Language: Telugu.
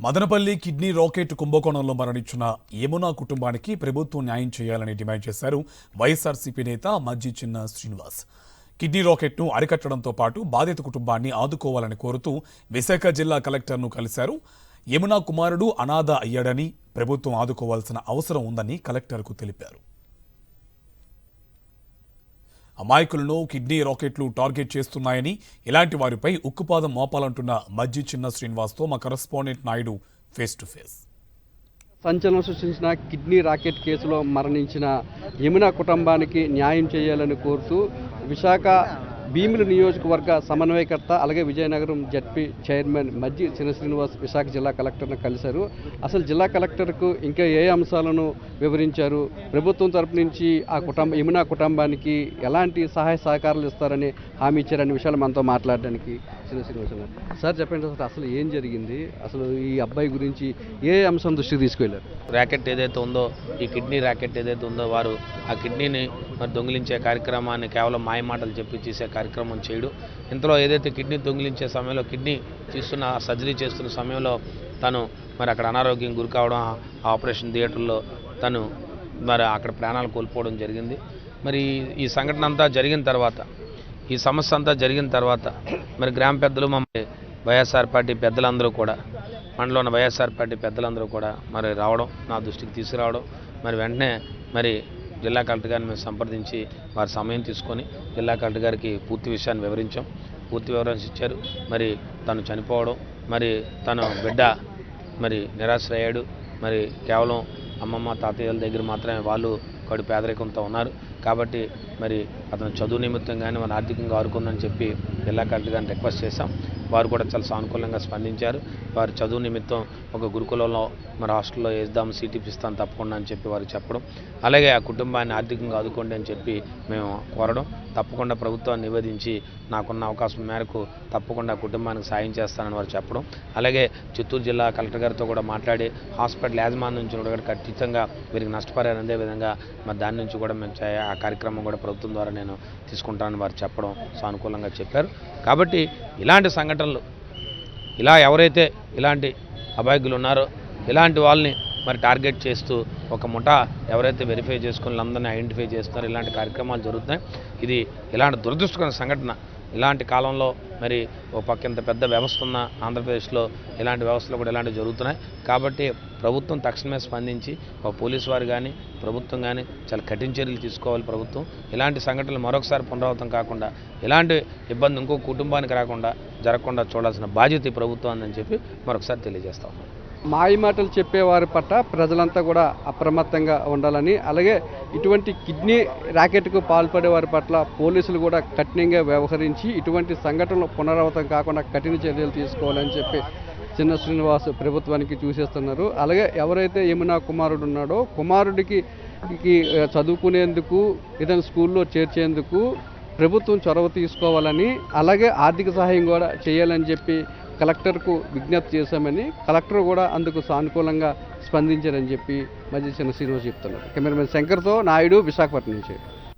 మదనపల్లి కిడ్నీ రాకెట్ కుంభకోణంలో మరణించిన యమునా కుటుంబానికి ప్రభుత్వం న్యాయం చేయాలని డిమాండ్ చేశారు వైఎస్ఆర్సీపీ నేత మజ్జి చిన్న శ్రీనివాస్. కిడ్నీ రాకెట్ను అరికట్టడంతో పాటు బాధిత కుటుంబాన్ని ఆదుకోవాలని కోరుతూ విశాఖ జిల్లా కలెక్టర్ను కలిశారు. యమునా కుమారుడు అనాథ అయ్యాడని, ప్రభుత్వం ఆదుకోవాల్సిన అవసరం ఉందని కలెక్టర్కు తెలిపారు. అమాయకులను కిడ్నీ రాకెట్లు టార్గెట్ చేస్తున్నాయని, ఇలాంటి వారిపై ఉక్కుపాదం మోపాలంటున్న మజ్జి చిన్న శ్రీనివాస్తో మా correspondent Naidu face to face. సంచలనం సృష్టించిన కిడ్నీ రాకెట్ కేసులో మరణించిన యమునా కుటుంబానికి న్యాయం చేయాలని కోరుతూ విశాఖ భీమిలి నియోజకవర్గ సమన్వయకర్త అలాగే విజయనగరం జడ్పీ చైర్మన్ మజ్జి చిన్న శ్రీనివాస్ విశాఖ జిల్లా కలెక్టర్ను కలిశారు. అసలు జిల్లా కలెక్టర్కు ఇంకా ఏ అంశాలను వివరించారు, ప్రభుత్వం తరపు నుంచి ఆ యమునా కుటుంబానికి ఎలాంటి సహాయ సహకారాలు ఇస్తారని హామీ ఇచ్చారనే విషయాలు మనతో మాట్లాడడానికి చిన్న శ్రీనివాస్ సార్ చెప్పండి, అసలు ఏం జరిగింది, అసలు ఈ అబ్బాయి గురించి ఏ అంశం దృష్టికి తీసుకువెళ్ళారు? ర్యాకెట్ ఏదైతే ఉందో, ఈ కిడ్నీ ర్యాకెట్ ఏదైతే ఉందో, వారు ఆ కిడ్నీని మరి దొంగిలించే కార్యక్రమాన్ని కేవలం మాయమాటలు చెప్పి చేసే కార్యక్రమం చేయడు. ఇంతలో ఏదైతే కిడ్నీ దొంగిలించే సమయంలో, కిడ్నీ సర్జరీ చేస్తున్న సమయంలో తను మరి అక్కడ అనారోగ్యం గురి కావడం, ఆపరేషన్ థియేటర్లో తను మరి అక్కడ ప్రాణాలు కోల్పోవడం జరిగింది. మరి ఈ సంఘటన అంతా జరిగిన తర్వాత, ఈ సమస్య అంతా జరిగిన తర్వాత మరి గ్రామ పెద్దలు, మమ్మల్ని వైఎస్ఆర్ పార్టీ పెద్దలందరూ కూడా, మండలంలో ఉన్న వైఎస్ఆర్ పార్టీ పెద్దలందరూ కూడా మరి రావడం, నా దృష్టికి తీసుకురావడం, మరి వెంటనే మరి జిల్లా కలెక్టర్ గారిని మేము సంప్రదించి వారి సమయం తీసుకొని జిల్లా కలెక్టర్ గారికి పూర్తి విషయాన్ని వివరించాం. పూర్తి వివరణ ఇచ్చారు. మరి తను చనిపోవడం, మరి తన బిడ్డ మరి నిరాశ్రయ్యాడు. మరి కేవలం అమ్మమ్మ తాతయ్యల దగ్గర మాత్రమే వాళ్ళు కడు పేదరికంతో ఉన్నారు. కాబట్టి మరి అతను చదువు నిమిత్తం కానీ మన ఆర్థికంగా ఆదుకుందని చెప్పి జిల్లా కలెక్టర్ గారిని రిక్వెస్ట్ చేశాం. వారు కూడా చాలా సానుకూలంగా స్పందించారు. వారి చదువు నిమిత్తం ఒక గురుకులంలో మరి హాస్టల్లో వేద్దాం, సీట్ ఇప్పిస్తాను తప్పకుండా అని చెప్పి వారు చెప్పడం, అలాగే ఆ కుటుంబాన్ని ఆర్థికంగా ఆదుకోండి అని చెప్పి మేము కోరడం, తప్పకుండా ప్రభుత్వాన్ని నివేదించి నాకున్న అవకాశం మేరకు తప్పకుండా కుటుంబానికి సాయం చేస్తానని వారు చెప్పడం, అలాగే చిత్తూరు జిల్లా కలెక్టర్ గారితో కూడా మాట్లాడి హాస్పిటల్ యాజమాన్యం నుంచి కూడా ఖచ్చితంగా వీరికి నష్టపరిహారం అందే విధంగా మరి దాని నుంచి కూడా మేము ఆ కార్యక్రమం కూడా ప్రభుత్వం ద్వారా నేను తీసుకుంటానని వారు చెప్పడం సానుకూలంగా చెప్పారు. కాబట్టి ఇలాంటి సంఘటనలు, ఇలా ఎవరైతే ఇలాంటి అబాయకులు ఉన్నారో ఇలాంటి వాళ్ళని మరి టార్గెట్ చేస్తూ ఒక ముఠా ఎవరైతే వెరిఫై చేసుకుని అందరినీ ఐడెంటిఫై చేస్తున్నారో ఇలాంటి కార్యక్రమాలు జరుగుతున్నాయి. ఇది ఇలాంటి దురదృష్టకర సంఘటన. ఇలాంటి కాలంలో మరి ఓ పక్క ఇంత పెద్ద వ్యవస్థ ఉన్న ఆంధ్రప్రదేశ్లో ఇలాంటి వ్యవస్థలు కూడా ఇలాంటివి జరుగుతున్నాయి. కాబట్టి ప్రభుత్వం తక్షణమే స్పందించి పోలీసు వారు కానీ ప్రభుత్వం కానీ చాలా కఠిన చర్యలు తీసుకోవాలి. ప్రభుత్వం ఇలాంటి సంఘటనలు మరొకసారి పునరావృతం కాకుండా, ఇలాంటి ఇబ్బంది ఇంకో కుటుంబానికి రాకుండా జరగకుండా చూడాల్సిన బాధ్యత ఈ ప్రభుత్వం అని చెప్పి మరొకసారి తెలియజేస్తా ఉన్నాం. మాయమాటలు చెప్పేవారి పట్ల ప్రజలంతా కూడా అప్రమత్తంగా ఉండాలని, అలాగే ఇటువంటి కిడ్నీ ర్యాకెట్కు పాల్పడే వారి పట్ల పోలీసులు కూడా కఠినంగా వ్యవహరించి ఇటువంటి సంఘటనలు పునరావృతం కాకుండా కఠిన చర్యలు తీసుకోవాలని చెప్పి చిన్న శ్రీనివాస్ ప్రభుత్వానికి చూసేస్తున్నారు. అలాగే ఎవరైతే యమునా కుమారుడు ఉన్నాడో, కుమారుడికి చదువుకునేందుకు ఏదైనా స్కూల్లో చేర్చేందుకు ప్రభుత్వం చొరవ తీసుకోవాలని, అలాగే ఆర్థిక సహాయం కూడా చేయాలని చెప్పి కలెక్టర్కు విజ్ఞప్తి చేశామని, కలెక్టర్ కూడా అందుకు సానుకూలంగా స్పందించారని చెప్పి మజ్జి చిన్న శ్రీనివాస్ చెప్తున్నారు. కెమెరామెన్ శంకర్తో నాయుడు, విశాఖపట్నం నుంచి.